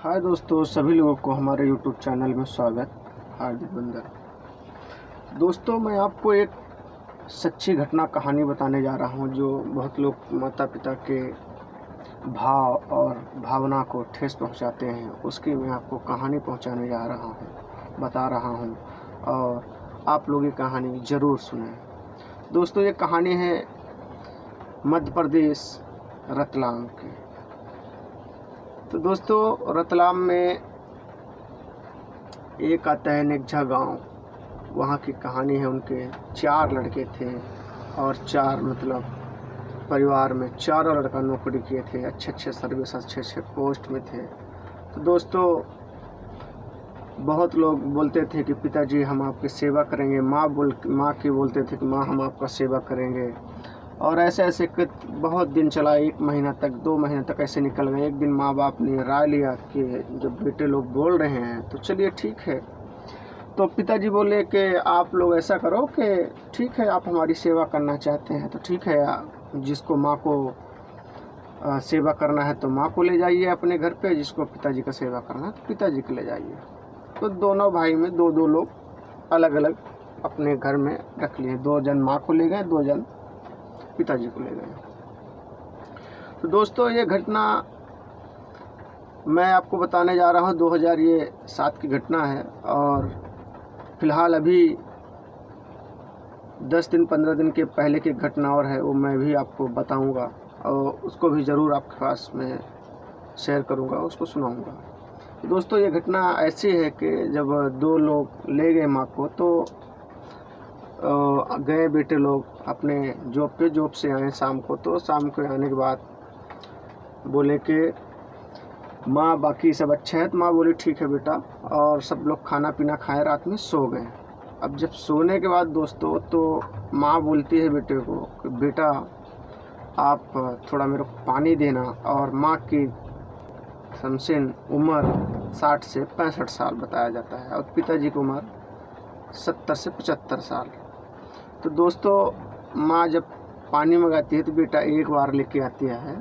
हाय दोस्तों, सभी लोगों को हमारे YouTube चैनल में स्वागत। हार्दिक वंदन। दोस्तों, मैं आपको एक सच्ची घटना कहानी बताने जा रहा हूं, जो बहुत लोग माता पिता के भाव और भावना को ठेस पहुंचाते हैं। उसकी मैं आपको कहानी पहुंचाने जा रहा हूं, बता रहा हूं, और आप लोग ये कहानी ज़रूर सुनें। दोस्तों, ये कहानी है मध्य प्रदेश रतलाम की। तो दोस्तों, रतलाम में एक आता है निगझा गांव। वहाँ की कहानी है। उनके 4 लड़के थे और 4 परिवार में चारों लड़का नौकरी किए थे, अच्छे सर्विस, अच्छे पोस्ट में थे। तो दोस्तों, बहुत लोग बोलते थे कि पिताजी हम आपकी सेवा करेंगे। माँ की बोलते थे कि माँ हम आपका सेवा करेंगे। और ऐसे बहुत दिन चला। 1 महीना तक, 2 महीने तक ऐसे निकल गए। एक दिन माँ बाप ने राय लिया कि जब बेटे लोग बोल रहे हैं तो चलिए ठीक है। तो पिताजी बोले कि आप लोग ऐसा करो कि ठीक है, आप हमारी सेवा करना चाहते हैं तो ठीक है, जिसको माँ को सेवा करना है तो माँ को ले जाइए अपने घर पे, जिसको पिताजी का सेवा करना है तो पिताजी को ले जाइए। तो दोनों भाई में 2 लोग अलग अलग अपने घर में रख लिए। 2 जन माँ को ले गए, 2 जन पिताजी को ले गए। तो दोस्तों, ये घटना मैं आपको बताने जा रहा हूँ 2007 की घटना है। और फिलहाल अभी 10 दिन 15 दिन के पहले की घटना और है, वो मैं भी आपको बताऊंगा और उसको भी ज़रूर आपके पास में शेयर करूंगा, उसको सुनाऊंगा। तो दोस्तों, ये घटना ऐसी है कि जब 2 लोग ले गए माँ को, तो गए बेटे लोग अपने जॉब से आए शाम को। तो शाम को आने के बाद बोले कि माँ बाकी सब अच्छा है। तो माँ बोली ठीक है बेटा, और सब लोग खाना पीना खाए, रात में सो गए। अब जब सोने के बाद दोस्तों, तो माँ बोलती है बेटे को कि बेटा आप थोड़ा मेरे को पानी देना। और माँ की समसिन उम्र 60 से 65 साल बताया जाता है और पिताजी की उम्र 70 से 75 साल। तो दोस्तों, माँ जब पानी मंगाती है तो बेटा एक बार लेके आती है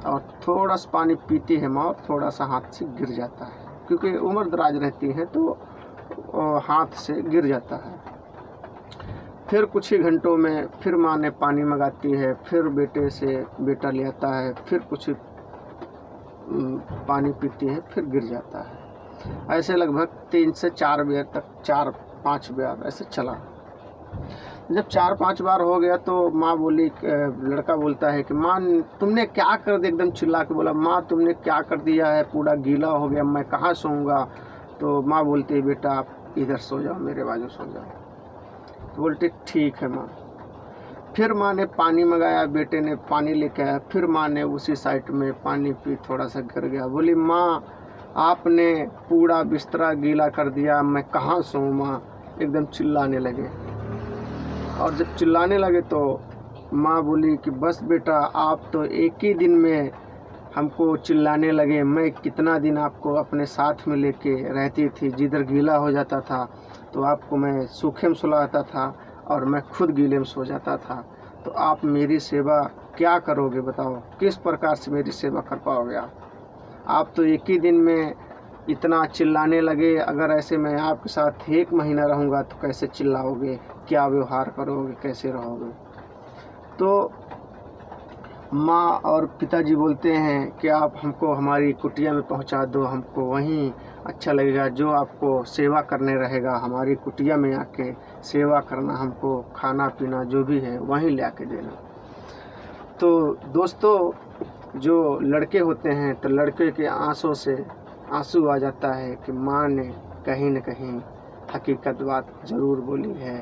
और थोड़ा सा पानी पीती है माँ, और थोड़ा सा हाथ से गिर जाता है, क्योंकि उम्र दराज रहती है तो हाथ से गिर जाता है। फिर कुछ ही घंटों में फिर माँ ने पानी मंगाती है, फिर बेटे से बेटा ले आता है, फिर कुछ पानी पीती है, फिर गिर जाता है। ऐसे लगभग 3 से 4 बार तक, 4-5 बार ऐसे चला। जब 4-5 बार हो गया तो माँ बोली, लड़का बोलता है कि माँ तुमने क्या कर दिया। एकदम चिल्ला के बोला, माँ तुमने क्या कर दिया है, पूरा गीला हो गया, मैं कहाँ सोऊंगा। तो माँ बोलती है बेटा आप इधर सो जाओ, मेरे बाजू सो जाओ। तो बोलते ठीक है माँ। फिर माँ ने पानी मंगाया, बेटे ने पानी लेके आया, फिर माँ ने उसी साइड में पानी पी, थोड़ा सा गिर गया। बोली माँ आपने पूरा बिस्तरा गीला कर दिया, मैं कहाँ सोऊं माँ। एकदम चिल्लाने लगे। और जब चिल्लाने लगे तो माँ बोली कि बस बेटा, आप तो एक ही दिन में हमको चिल्लाने लगे। मैं कितना दिन आपको अपने साथ में लेके रहती थी, जिधर गीला हो जाता था तो आपको मैं सूखे में सुलाता था और मैं खुद गीले में सो जाता था। तो आप मेरी सेवा क्या करोगे बताओ, किस प्रकार से मेरी सेवा कर पाओगे आप तो एक ही दिन में इतना चिल्लाने लगे। अगर ऐसे मैं आपके साथ 1 महीना रहूँगा तो कैसे चिल्लाओगे, क्या व्यवहार करोगे, कैसे रहोगे। तो माँ और पिताजी बोलते हैं कि आप हमको हमारी कुटिया में पहुँचा दो, हमको वहीं अच्छा लगेगा। जो आपको सेवा करने रहेगा हमारी कुटिया में आके सेवा करना, हमको खाना पीना जो भी है वहीं ले आके देना। तो दोस्तों, जो लड़के होते हैं तो लड़के के आंसू से आंसू आ जाता है कि माँ ने कहीं न कहीं हकीकत बात ज़रूर बोली है।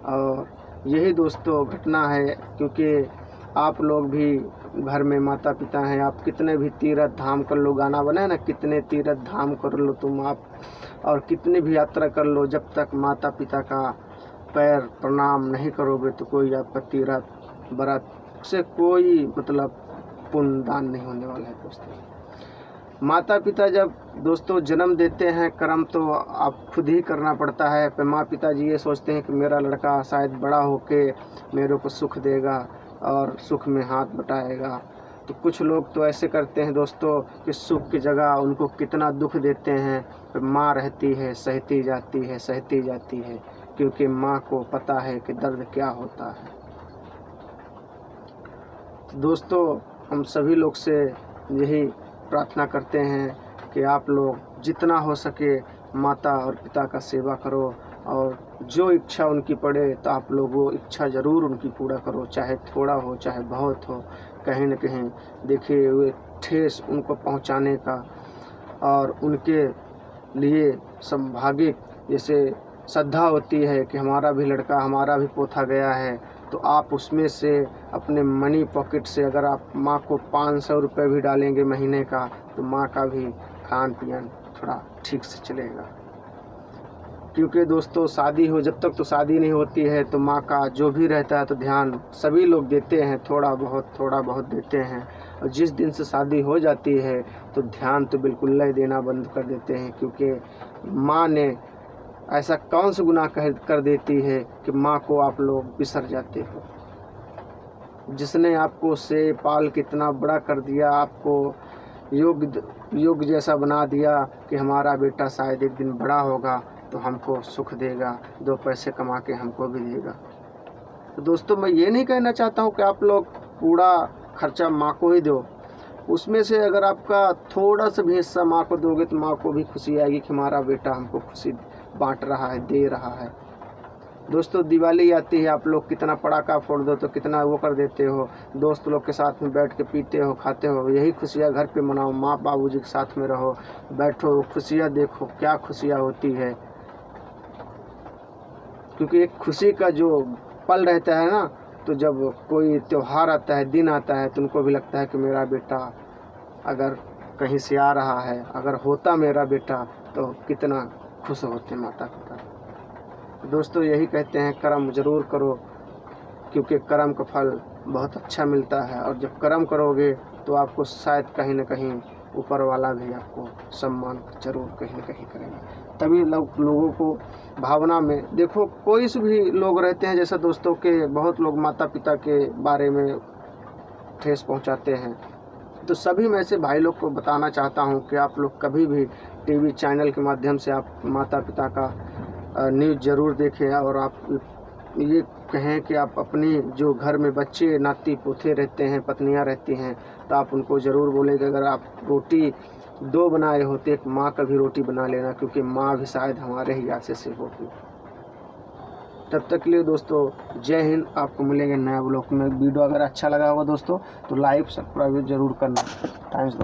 और यही दोस्तों घटना है, क्योंकि आप लोग भी घर में माता पिता हैं, आप कितने भी तीर्थ धाम कर लो, गाना बना है ना, कितने तीर्थ धाम कर लो तुम आप, और कितनी भी यात्रा कर लो, जब तक माता पिता का पैर प्रणाम नहीं करोगे तो कोई आपका तीर्थ व्रत से कोई पुण्य दान नहीं होने वाला है। दोस्तों, माता पिता जब दोस्तों जन्म देते हैं, कर्म तो आप खुद ही करना पड़ता है। पर माँ पिताजी ये सोचते हैं कि मेरा लड़का शायद बड़ा होके मेरे को सुख देगा और सुख में हाथ बटाएगा। तो कुछ लोग तो ऐसे करते हैं दोस्तों कि सुख की जगह उनको कितना दुख देते हैं, पर माँ रहती है, सहती जाती है, सहती जाती है, क्योंकि माँ को पता है कि दर्द क्या होता है। तो दोस्तों हम सभी लोग से यही प्रार्थना करते हैं कि आप लोग जितना हो सके माता और पिता का सेवा करो, और जो इच्छा उनकी पड़े तो आप लोग वो इच्छा ज़रूर उनकी पूरा करो, चाहे थोड़ा हो चाहे बहुत हो। कहीं न कहीं देखिए वे ठेस उनको पहुंचाने का, और उनके लिए संभाविक जैसे श्रद्धा होती है कि हमारा भी लड़का, हमारा भी पोता गया है, तो आप उसमें से अपने मनी पॉकेट से अगर आप माँ को 500 रुपये भी डालेंगे महीने का, तो माँ का भी खान पियन थोड़ा ठीक से चलेगा। क्योंकि दोस्तों शादी हो, जब तक तो शादी नहीं होती है तो माँ का जो भी रहता है तो ध्यान सभी लोग देते हैं, थोड़ा बहुत देते हैं, और जिस दिन से शादी हो जाती है तो ध्यान तो बिल्कुल ही देना बंद कर देते हैं। क्योंकि माँ ने ऐसा कौन सा गुनाह कर देती है कि माँ को आप लोग बिसर जाते हो। जिसने आपको से पाल कितना बड़ा कर दिया, आपको योग्य जैसा बना दिया कि हमारा बेटा शायद एक दिन बड़ा होगा तो हमको सुख देगा, 2 पैसे कमा के हमको भी देगा। तो दोस्तों मैं ये नहीं कहना चाहता हूँ कि आप लोग पूरा खर्चा माँ को ही दो, उसमें से अगर आपका थोड़ा सा भी हिस्सा माँ को दोगे तो माँ को भी खुशी आएगी कि हमारा बेटा हमको खुशी बांट रहा है, दे रहा है। दोस्तों दिवाली आती है, आप लोग कितना पटाखा फोड़ दो तो कितना वो कर देते हो, दोस्त लोग के साथ में बैठ के पीते हो, खाते हो, यही खुशियाँ घर पे मनाओ, माँ बाबूजी के साथ में रहो, बैठो, खुशियाँ देखो, क्या खुशियाँ होती है। क्योंकि एक खुशी का जो पल रहता है ना, तो जब कोई त्यौहार आता है, दिन आता है, तो उनको भी लगता है कि मेरा बेटा अगर कहीं से आ रहा है, अगर होता मेरा बेटा तो कितना खुश होते माता पिता। दोस्तों यही कहते हैं कर्म ज़रूर करो, क्योंकि कर्म का फल बहुत अच्छा मिलता है, और जब कर्म करोगे तो आपको शायद कहीं न कहीं ऊपर वाला भी आपको सम्मान ज़रूर कहीं न कहीं करेगा। तभी लोगों को भावना में देखो, कोई से भी लोग रहते हैं, जैसे दोस्तों के बहुत लोग माता पिता के बारे में ठेस पहुंचाते हैं, तो सभी में से भाई लोग को बताना चाहता हूं कि आप लोग कभी भी टीवी चैनल के माध्यम से आप माता पिता का न्यूज़ ज़रूर देखें, और आप ये कहें कि आप अपनी जो घर में बच्चे नाती पोते रहते हैं, पत्नियां रहती हैं, तो आप उनको ज़रूर बोलें कि अगर आप रोटी 2 बनाए होते, एक माँ का भी रोटी बना लेना, क्योंकि माँ भी शायद हमारे ही आशे से होगी। तब तक के लिए दोस्तों जय हिंद। आपको मिलेंगे नया ब्लॉग में। वीडियो अगर अच्छा लगा होगा दोस्तों तो लाइक सब्सक्राइब ज़रूर करना। थैंक्स।